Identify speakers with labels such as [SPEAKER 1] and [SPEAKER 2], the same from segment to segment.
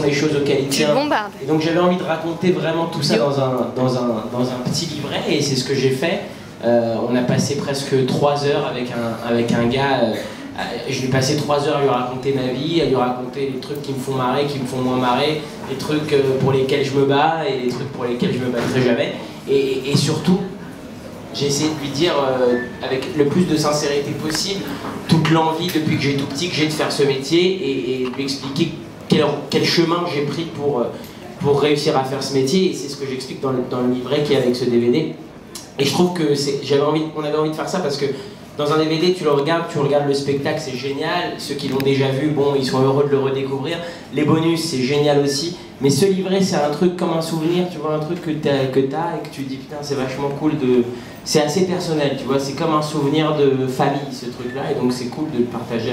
[SPEAKER 1] sont les choses auxquelles il tient.
[SPEAKER 2] Tu
[SPEAKER 1] et donc j'avais envie de raconter vraiment tout ça dans un petit livret, et c'est ce que j'ai fait. On a passé presque 3 heures avec un gars. Je lui ai passé 3 heures à lui raconter ma vie, à lui raconter les trucs qui me font marrer, qui me font moins marrer, les trucs pour lesquels je me bats et les trucs pour lesquels je me battrai jamais. Et surtout, j'ai essayé de lui dire avec le plus de sincérité possible toute l'envie depuis que j'ai tout petit que j'ai de faire ce métier, et de lui expliquer quel chemin j'ai pris pour réussir à faire ce métier. Et c'est ce que j'explique dans le livret qui est avec ce DVD. Et je trouve que on avait envie de faire ça parce que dans un DVD, tu regardes le spectacle, c'est génial. Ceux qui l'ont déjà vu, bon, ils sont heureux de le redécouvrir. Les bonus, c'est génial aussi. Mais ce livret, c'est un truc comme un souvenir, tu vois, un truc que t'as et que tu dis, putain, c'est vachement cool de... C'est assez personnel, tu vois, c'est comme un souvenir de famille, ce truc-là. Et donc c'est cool de le partager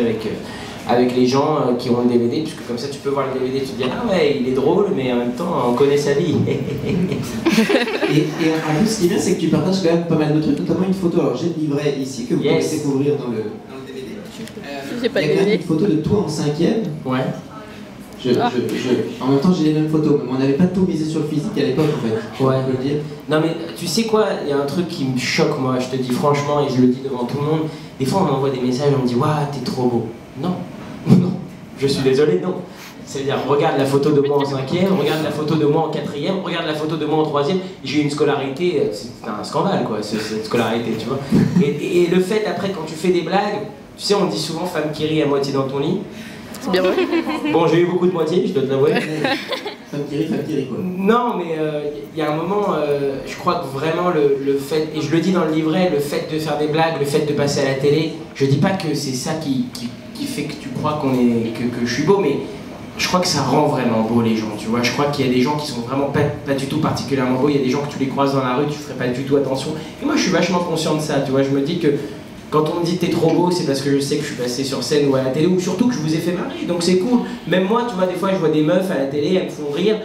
[SPEAKER 1] avec les gens qui ont le DVD, puisque comme ça, tu peux voir le DVD, tu te dis, ah ouais, il est drôle, mais en même temps, on connaît sa vie.
[SPEAKER 3] Et en plus, ce qui est bien, c'est que tu partages quand même pas mal de trucs, notamment une photo. Alors j'ai le livret ici que vous pouvez découvrir dans le DVD. Il y a quand même une photo de toi en 5e.
[SPEAKER 1] Ouais.
[SPEAKER 3] En même temps, j'ai les mêmes photos, mais on n'avait pas tout misé sur le physique à l'époque, en fait.
[SPEAKER 1] Ouais.
[SPEAKER 3] On peut le dire.
[SPEAKER 1] Non mais tu sais quoi, il y a un truc qui me choque, moi, je te dis franchement, et je le dis devant tout le monde. Des fois, on m'envoie des messages, on me dit, waouh, t'es trop beau. Non, non, je suis désolé, non. C'est-à-dire, regarde la photo de moi en 5e, regarde la photo de moi en 4e, regarde la photo de moi en 3e. J'ai eu une scolarité, c'est un scandale, quoi, cette scolarité, tu vois. Et le fait, après, quand tu fais des blagues, tu sais, on dit souvent femme qui rit à moitié dans ton lit.
[SPEAKER 2] C'est bien vrai.
[SPEAKER 1] Bon, j'ai eu beaucoup de moitié, je dois te l'avouer.
[SPEAKER 3] Femme qui rit, quoi.
[SPEAKER 1] Non, mais il y a un moment, je crois que vraiment le fait, et je le dis dans le livret, le fait de faire des blagues, le fait de passer à la télé, je dis pas que c'est ça qui fait que tu crois que je suis beau, mais je crois que ça rend vraiment beau les gens, tu vois. Je crois qu'il y a des gens qui sont vraiment pas du tout particulièrement beaux, il y a des gens que tu les croises dans la rue, tu ferais pas du tout attention. Et moi, je suis vachement conscient de ça, tu vois. Je me dis que quand on me dit t'es trop beau, c'est parce que je sais que je suis passé sur scène ou à la télé, ou surtout que je vous ai fait marrer, donc c'est cool. Même moi, tu vois, des fois je vois des meufs à la télé, elles me font rire,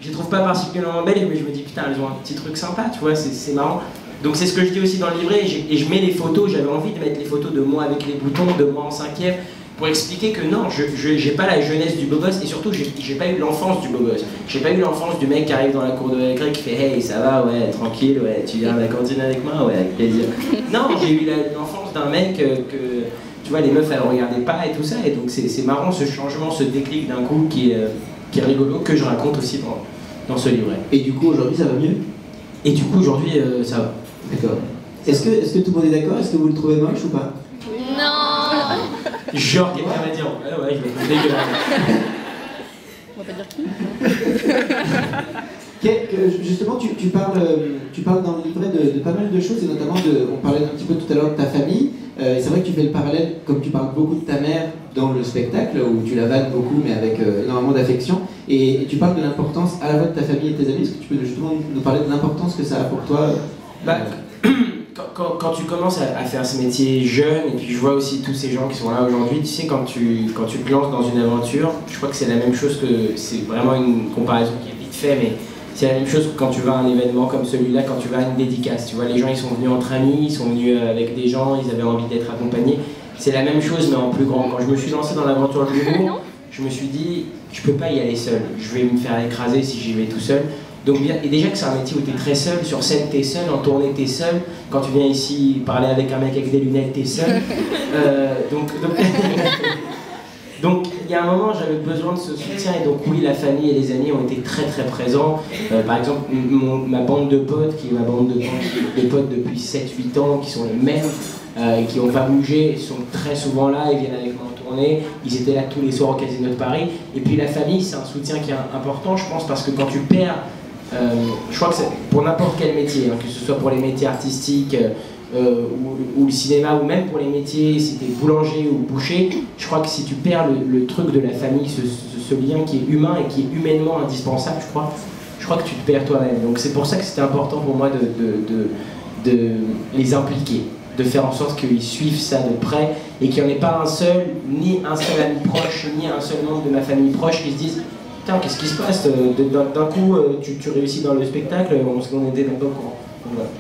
[SPEAKER 1] je les trouve pas particulièrement belles, mais je me dis putain, elles ont un petit truc sympa, tu vois, c'est marrant. Donc c'est ce que je dis aussi dans le livret, et je mets les photos, j'avais envie de mettre les photos de moi avec les boutons, de moi en 5e, pour expliquer que non, j'ai pas la jeunesse du beau gosse, et surtout j'ai pas eu l'enfance du beau gosse. J'ai pas eu l'enfance du mec qui arrive dans la cour de récré qui fait hey, ça va, ouais, tranquille, ouais, tu viens à la cantine avec moi, ouais, avec plaisir. Non, j'ai eu l'enfance d'un mec que, tu vois, les meufs elles regardaient pas et tout ça, et donc c'est marrant ce changement, ce déclic d'un coup qui est rigolo, que je raconte aussi dans ce livret.
[SPEAKER 3] Et du coup, aujourd'hui, ça va mieux?
[SPEAKER 1] Et du coup, aujourd'hui, ça va.
[SPEAKER 3] D'accord. Est-ce que tout le monde est d'accord? Est-ce que vous le trouvez moche ou pas?
[SPEAKER 2] Non.
[SPEAKER 1] Genre, quelqu'un va dire, ouais, je le trouve dégueulasse.
[SPEAKER 2] On va pas dire qui.
[SPEAKER 3] Justement, tu parles dans le livret de pas mal de choses, et notamment on parlait un petit peu tout à l'heure de ta famille. C'est vrai que tu fais le parallèle, comme tu parles beaucoup de ta mère dans le spectacle, où tu la vannes beaucoup, mais avec énormément d'affection. Et tu parles de l'importance à la fois de ta famille et de tes amis. Est-ce que tu peux justement nous parler de l'importance que ça a pour toi?
[SPEAKER 1] Quand tu commences à faire ce métier jeune, et puis je vois aussi tous ces gens qui sont là aujourd'hui, tu sais, quand tu te lances dans une aventure, je crois que c'est la même chose que, c'est vraiment une comparaison qui est vite fait, mais c'est la même chose que quand tu vas à un événement comme celui-là, quand tu vas à une dédicace, tu vois, les gens ils sont venus entre amis, ils sont venus avec des gens, ils avaient envie d'être accompagnés, c'est la même chose mais en plus grand. Quand je me suis lancé dans l'aventure de l'humour, je me suis dit, je peux pas y aller seul, je vais me faire écraser si j'y vais tout seul. Donc, et déjà que c'est un métier où tu es très seul, sur scène tu es seul, en tournée tu es seul, quand tu viens ici parler avec un mec avec des lunettes tu es seul. Donc il y a un moment j'avais besoin de ce soutien, et donc oui, la famille et les amis ont été très très présents. Par exemple ma bande de potes, qui est ma bande de potes depuis 7-8 ans, qui sont les mêmes, qui n'ont pas bougé, sont très souvent là, ils viennent avec moi en tournée, ils étaient là tous les soirs au Casino de Paris. Et puis la famille, c'est un soutien qui est important, je pense, parce que quand tu perds, je crois que c'est pour n'importe quel métier, hein, que ce soit pour les métiers artistiques ou le cinéma, ou même pour les métiers, si tu es boulanger ou boucher, je crois que si tu perds le truc de la famille, ce lien qui est humain et qui est humainement indispensable, je crois que tu te perds toi-même. Donc c'est pour ça que c'était important pour moi de les impliquer, de faire en sorte qu'ils suivent ça de près, et qu'il n'y en ait pas un seul, ni un seul ami proche, ni un seul membre de ma famille proche qui se disent putain, qu'est-ce qui se passe? D'un coup, tu réussis dans le spectacle, on était dans le courant. Voilà.